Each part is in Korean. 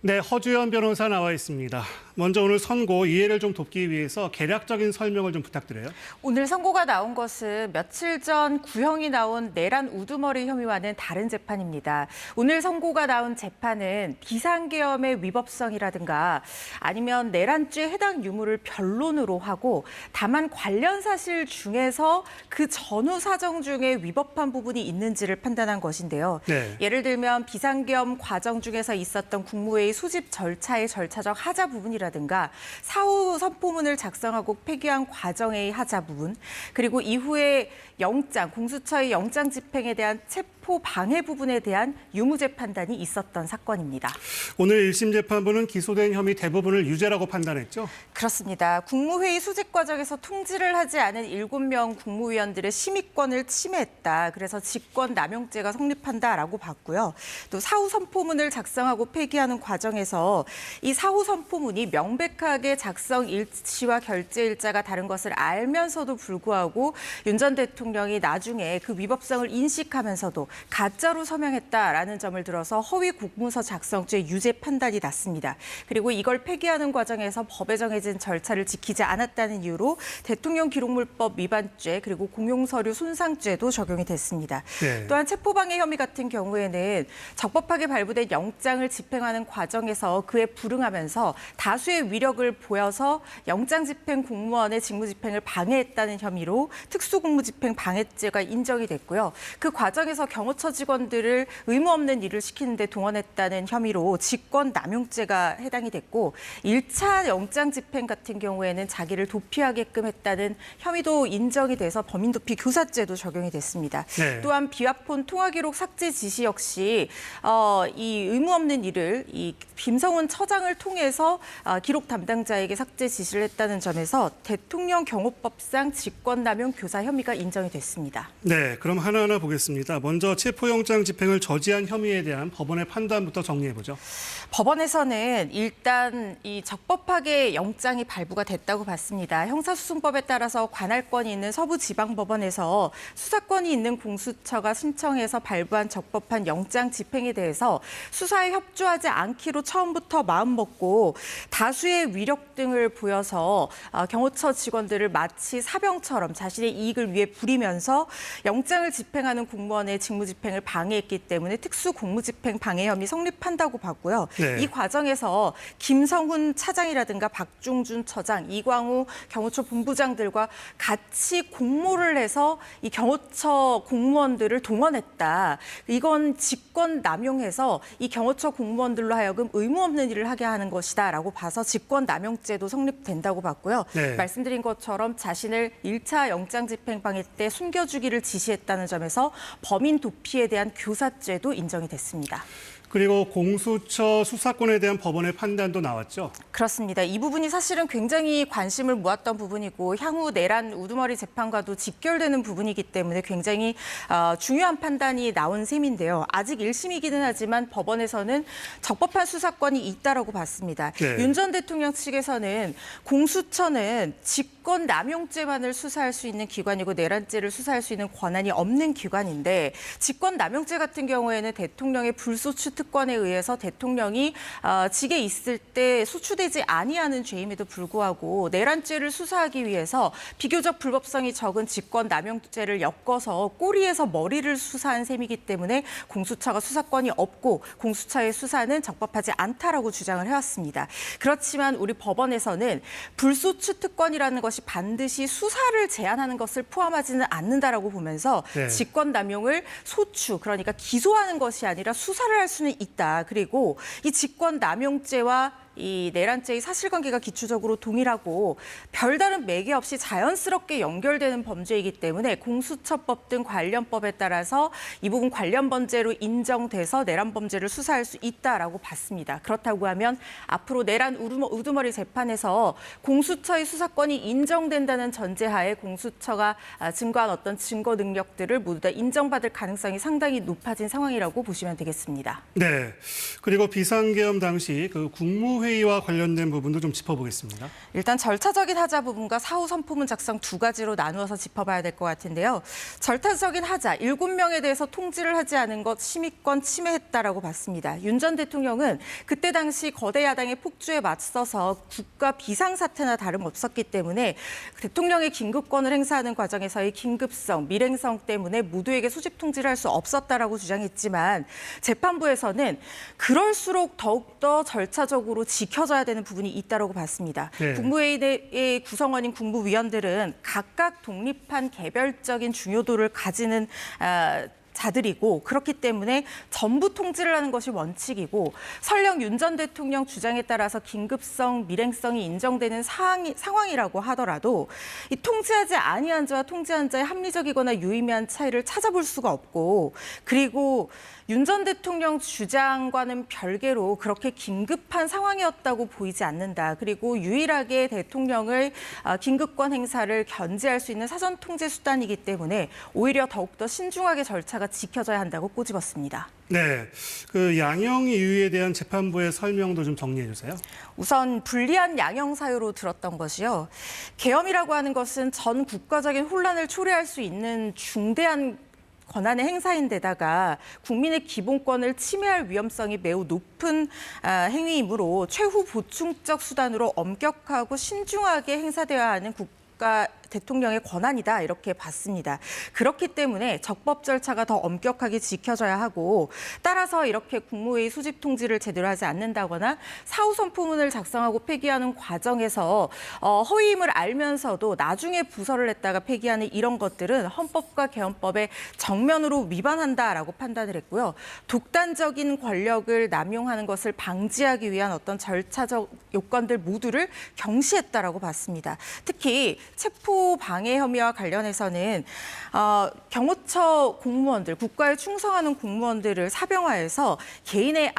네, 허주연 변호사 나와 있습니다. 먼저 오늘 선고 이해를 좀 돕기 위해서 개략적인 설명을 좀 부탁드려요. 오늘 선고가 나온 것은 며칠 전 구형이 나온 내란 우두머리 혐의와는 다른 재판입니다. 오늘 선고가 나온 재판은 비상계엄의 위법성이라든가 아니면 내란죄 해당 유무를 변론으로 하고 다만 관련 사실 중에서 그 전후 사정 중에 위법한 부분이 있는지를 판단한 것인데요. 네. 예를 들면 비상계엄 과정 중에서 있었던 국무회의 소집 절차의 절차적 하자 부분이라든가 사후 선포문을 작성하고 폐기한 과정의 하자 부분, 그리고 이후에 공수처의 영장 집행에 대한 체포 방해 부분에 대한 유무죄 판단이 있었던 사건입니다. 오늘 1심 재판부는 기소된 혐의 대부분을 유죄라고 판단했죠? 그렇습니다. 국무회의 소집 과정에서 통지를 하지 않은 7명 국무위원들의 심의권을 침해했다. 그래서 직권남용죄가 성립한다라고 봤고요. 또 사후 선포문을 작성하고 폐기하는 과정에서 이 사후 선포문이 명백하게 작성 일치와 결제 일자가 다른 것을 알면서도 불구하고 윤 전 대통령이 나중에 그 위법성을 인식하면서도 가짜로 서명했다라는 점을 들어서 허위 공문서 작성죄 유죄 판단이 났습니다. 그리고 이걸 폐기하는 과정에서 법에 정해진 절차를 지키지 않았다는 이유로 대통령 기록물법 위반죄 그리고 공용서류 손상죄도 적용이 됐습니다. 네. 또한 체포방해 혐의 같은 경우에는 적법하게 발부된 영장을 집행하는 과정에서 그에 불응하면서 다수의 위력을 보여서 영장 집행 공무원의 직무 집행을 방해했다는 혐의로 특수공무집행 방해죄가 인정이 됐고요. 그 과정에서 경호처 직원들을 의무 없는 일을 시키는데 동원했다는 혐의로 직권남용죄가 해당이 됐고 1차 영장 집행 같은 경우에는 자기를 도피하게끔 했다는 혐의도 인정이 돼서 범인도피 교사죄도 적용이 됐습니다. 네. 또한 비화폰 통화기록 삭제 지시 역시 이 의무 없는 일을 이 김성훈 처장을 통해서 기록 담당자에게 삭제 지시를 했다는 점에서 대통령 경호법상 직권남용 교사 혐의가 인정이 됐습니다. 네, 그럼 하나하나 보겠습니다. 먼저 체포영장 집행을 저지한 혐의에 대한 법원의 판단부터 정리해보죠. 법원에서는 일단 이 적법하게 영장이 발부가 됐다고 봤습니다. 형사소송법에 따라서 관할권이 있는 서부지방법원에서 수사권이 있는 공수처가 신청해서 발부한 적법한 영장 집행에 대해서 수사에 협조하지 않기로 처음부터 마음먹고 다수의 위력 등을 보여서 경호처 직원들을 마치 사병처럼 자신의 이익을 위해 부리면서 영장을 집행하는 공무원의 직무집행을 방해했기 때문에 특수공무집행 방해 혐의 성립한다고 봤고요. 네. 이 과정에서 김성훈 차장이라든가 박종준 처장, 이광우 경호처 본부장들과 같이 공모를 해서 이 경호처 공무원들을 동원했다. 이건 직권 남용해서 이 경호처 공무원들로 하여금 의무 없는 일을 하게 하는 것이다라고 봐서 직권 남용죄도 성립된다고 봤고요. 네. 말씀드린 것처럼 자신을 1차 영장 집행 방해 때 숨겨주기를 지시했다는 점에서 범인 도피에 대한 교사죄도 인정이 됐습니다. 그리고 공수처 수사권에 대한 법원의 판단도 나왔죠? 그렇습니다. 이 부분이 사실은 굉장히 관심을 모았던 부분이고 향후 내란 우두머리 재판과도 직결되는 부분이기 때문에 굉장히 중요한 판단이 나온 셈인데요. 아직 1심이기는 하지만 법원에서는 적법한 수사권이 있다라고 봤습니다. 네. 윤 전 대통령 측에서는 공수처는 직권남용죄만을 수사할 수 있는 기관이고 내란죄를 수사할 수 있는 권한이 없는 기관인데 직권남용죄 같은 경우에는 대통령의 불소추 특권에 의해서 대통령이 직에 있을 때 소추되지 아니하는 죄임에도 불구하고 내란죄를 수사하기 위해서 비교적 불법성이 적은 직권남용죄를 엮어서 꼬리에서 머리를 수사한 셈이기 때문에 공수처가 수사권이 없고 공수처의 수사는 적법하지 않다라고 주장을 해왔습니다. 그렇지만 우리 법원에서는 불소추 특권이라는 것이 반드시 수사를 제한하는 것을 포함하지는 않는다라고 보면서 네. 직권남용을 소추, 그러니까 기소하는 것이 아니라 수사를 할 수는 있다. 그리고 이 직권남용죄와 이 내란죄의 사실관계가 기초적으로 동일하고 별다른 매개 없이 자연스럽게 연결되는 범죄이기 때문에 공수처법 등 관련법에 따라서 이 부분 관련 범죄로 인정돼서 내란 범죄를 수사할 수 있다라고 봤습니다. 그렇다고 하면 앞으로 내란 우두머리 재판에서 공수처의 수사권이 인정된다는 전제하에 공수처가 증거한 어떤 증거 능력들을 모두 다 인정받을 가능성이 상당히 높아진 상황이라고 보시면 되겠습니다. 네. 그리고 비상계엄 당시 그 국무회의 국무회의와 관련된 부분도 좀 짚어보겠습니다. 일단 절차적인 하자 부분과 사후 선포문 작성 두 가지로 나누어서 짚어봐야 될 것 같은데요. 절차적인 하자, 7명에 대해서 통지를 하지 않은 것 심의권 침해했다라고 봤습니다. 윤 전 대통령은 그때 당시 거대 야당의 폭주에 맞서서 국가 비상사태나 다름없었기 때문에 대통령의 긴급권을 행사하는 과정에서의 긴급성, 밀행성 때문에 모두에게 소집 통지를 할 수 없었다라고 주장했지만 재판부에서는 그럴수록 더욱더 절차적으로 지켜져야 되는 부분이 있다고 봤습니다. 네. 국무회의 내 구성원인 국무위원들은 각각 독립한 개별적인 중요도를 가지는 자들이고 그렇기 때문에 전부 통지를 하는 것이 원칙이고 설령 윤 전 대통령 주장에 따라서 긴급성, 밀행성이 인정되는 상황이라고 하더라도 이 통지하지 아니한 자와 통지한 자의 합리적이거나 유의미한 차이를 찾아볼 수가 없고 그리고 윤 전 대통령 주장과는 별개로 그렇게 긴급한 상황이었다고 보이지 않는다. 그리고 유일하게 대통령의 긴급권 행사를 견제할 수 있는 사전 통제 수단이기 때문에 오히려 더욱더 신중하게 절차가 지켜져야 한다고 꼬집었습니다. 네, 그 양형 이유에 대한 재판부의 설명도 좀 정리해 주세요. 우선 불리한 양형 사유로 들었던 것이요. 계엄이라고 하는 것은 전 국가적인 혼란을 초래할 수 있는 중대한 권한의 행사인데다가 국민의 기본권을 침해할 위험성이 매우 높은 행위이므로 최후 보충적 수단으로 엄격하고 신중하게 행사되어야 하는 국가 대통령의 권한이다 이렇게 봤습니다. 그렇기 때문에 적법 절차가 더 엄격하게 지켜져야 하고 따라서 이렇게 국무회의 소집 통지를 제대로 하지 않는다거나 사후 선포문을 작성하고 폐기하는 과정에서 허위임을 알면서도 나중에 부서를 냈다가 폐기하는 이런 것들은 헌법과 개헌법에 정면으로 위반한다라고 판단을 했고요. 독단적인 권력을 남용하는 것을 방지하기 위한 어떤 절차적 요건들 모두를 경시했다라고 봤습니다. 특히 체포 방해 혐의와 관련해서는 경호처 공무원들, 국가에 충성하는 공무원들을 사병화해서 개인의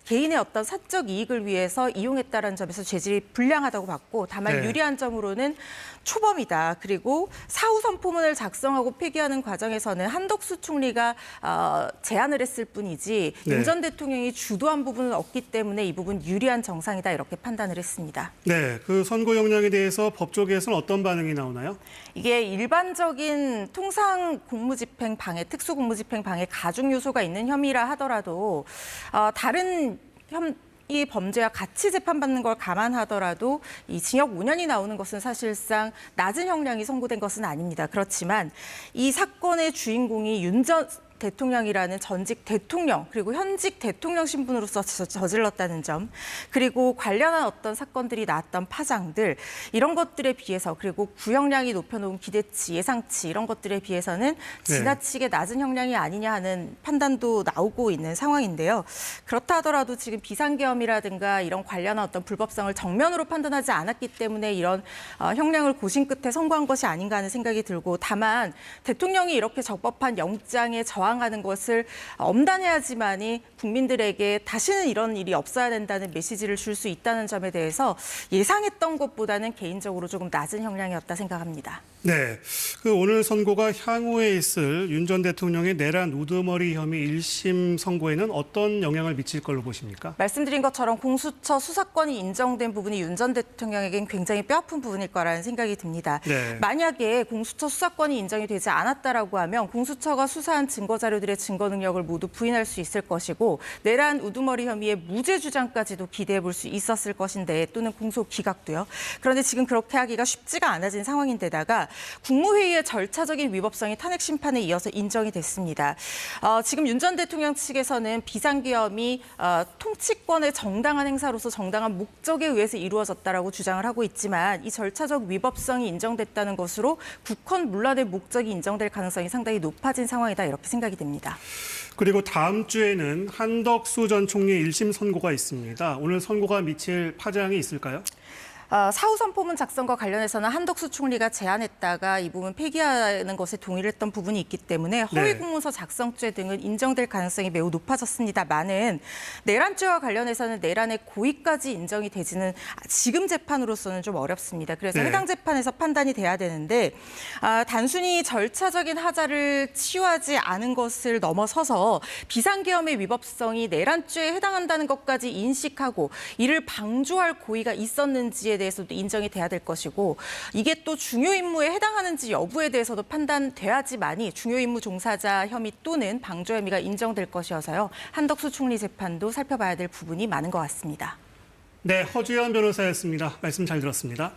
개인의 어떤 사적 이익을 위해서 이용했다는 점에서 죄질이 불량하다고 봤고 다만 네. 유리한 점으로는 초범이다. 그리고 사후 선포문을 작성하고 폐기하는 과정에서는 한덕수 총리가 제안을 했을 뿐이지 네. 윤 전 대통령이 주도한 부분은 없기 때문에 이 부분 유리한 정상이다 이렇게 판단을 했습니다. 네, 그 선고 역량에 대해서 법조계에서는 어떤 반응이 나오나요? 이게 일반적인 통상 공무집행 방해, 특수 공무집행 방해 가중 요소가 있는 혐의라 하더라도 다른 이 범죄와 같이 재판받는 걸 감안하더라도 이 징역 5년이 나오는 것은 사실상 낮은 형량이 선고된 것은 아닙니다. 그렇지만 이 사건의 주인공이 윤 전 대통령이라는 전직 대통령 그리고 현직 대통령 신분으로서 저질렀다는 점 그리고 관련한 어떤 사건들이 나왔던 파장들 이런 것들에 비해서 그리고 구형량이 높여놓은 기대치, 예상치 이런 것들에 비해서는 지나치게 낮은 형량이 아니냐 하는 판단도 나오고 있는 상황인데요. 그렇다 하더라도 지금 비상계엄이라든가 이런 관련한 어떤 불법성을 정면으로 판단하지 않았기 때문에 이런 형량을 고심 끝에 선고한 것이 아닌가 하는 생각이 들고 다만 대통령이 이렇게 적법한 영장에 저항하는 것을 엄단해야지만이 국민들에게 다시는 이런 일이 없어야 된다는 메시지를 줄 수 있다는 점에 대해서 예상했던 것보다는 개인적으로 조금 낮은 형량이었다 생각합니다. 네, 그 오늘 선고가 향후에 있을 윤 전 대통령의 내란 우두머리 혐의 1심 선고에는 어떤 영향을 미칠 걸로 보십니까? 말씀드린 것처럼 공수처 수사권이 인정된 부분이 윤 전 대통령에겐 굉장히 뼈아픈 부분일 거라는 생각이 듭니다. 네. 만약에 공수처 수사권이 인정이 되지 않았다라고 하면 공수처가 수사한 증거자료들의 증거 능력을 모두 부인할 수 있을 것이고 내란 우두머리 혐의의 무죄 주장까지도 기대해 볼 수 있었을 것인데 또는 공소 기각도요. 그런데 지금 그렇게 하기가 쉽지가 않아진 상황인데다가 국무회의의 절차적인 위법성이 탄핵 심판에 이어서 인정이 됐습니다. 지금 윤 전 대통령 측에서는 비상계엄이 통치권의 정당한 행사로서 정당한 목적에 의해서 이루어졌다라고 주장을 하고 있지만 이 절차적 위법성이 인정됐다는 것으로 국헌 문란의 목적이 인정될 가능성이 상당히 높아진 상황이다 이렇게 생각이 됩니다. 그리고 다음 주에는 한덕수 전 총리의 1심 선고가 있습니다. 오늘 선고가 미칠 파장이 있을까요? 사후 선포문 작성과 관련해서는 한덕수 총리가 제안했다가 이 부분 폐기하는 것에 동의를 했던 부분이 있기 때문에 허위 공문서 작성죄 등은 인정될 가능성이 매우 높아졌습니다만은 내란죄와 관련해서는 내란의 고의까지 인정이 되지는 지금 재판으로서는 좀 어렵습니다. 그래서 해당 재판에서 판단이 돼야 되는데 단순히 절차적인 하자를 치유하지 않은 것을 넘어서서 비상계엄의 위법성이 내란죄에 해당한다는 것까지 인식하고 이를 방조할 고의가 있었는지에 대해서도 인정이 돼야 될 것이고 이게 또 중요 임무에 해당하는지 여부에 대해서도 판단돼야지만이 중요 임무 종사자 혐의 또는 방조 혐의가 인정될 것이어서요. 한덕수 총리 재판도 살펴봐야 될 부분이 많은 것 같습니다. 네, 허주연 변호사였습니다. 말씀 잘 들었습니다.